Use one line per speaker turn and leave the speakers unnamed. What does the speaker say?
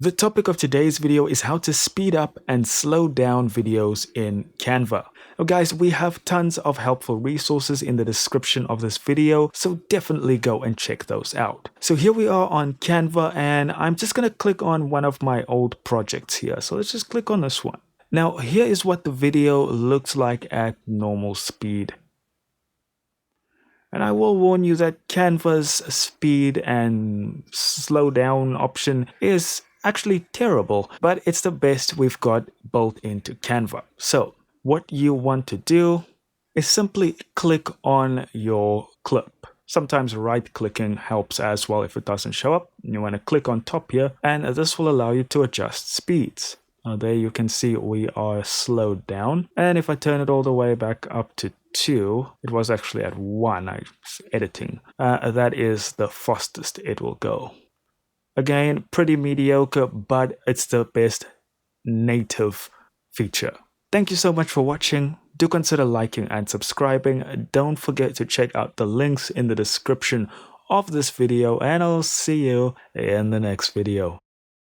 The topic of today's video is how to speed up and slow down videos in Canva. Now guys, we have tons of helpful resources in the description of this video, so definitely go and check those out. So here we are on Canva and I'm just going to click on one of my old projects here. So let's just click on this one. Now here is what the video looks like at normal speed. And I will warn you that Canva's speed and slow down option is actually terrible, but it's the best we've got built into Canva. So what you want to do is simply click on your clip. Sometimes right clicking helps as well if it doesn't show up. You want to click on top here and this will allow you to adjust speeds. There you can see we are slowed down, and if I turn it all the way back up to 2, it was actually at 1. I was editing. That is the fastest it will go. Again, pretty mediocre, but it's the best native feature. Thank you so much for watching. Do consider liking and subscribing. Don't forget to check out the links in the description of this video, and I'll see you in the next video.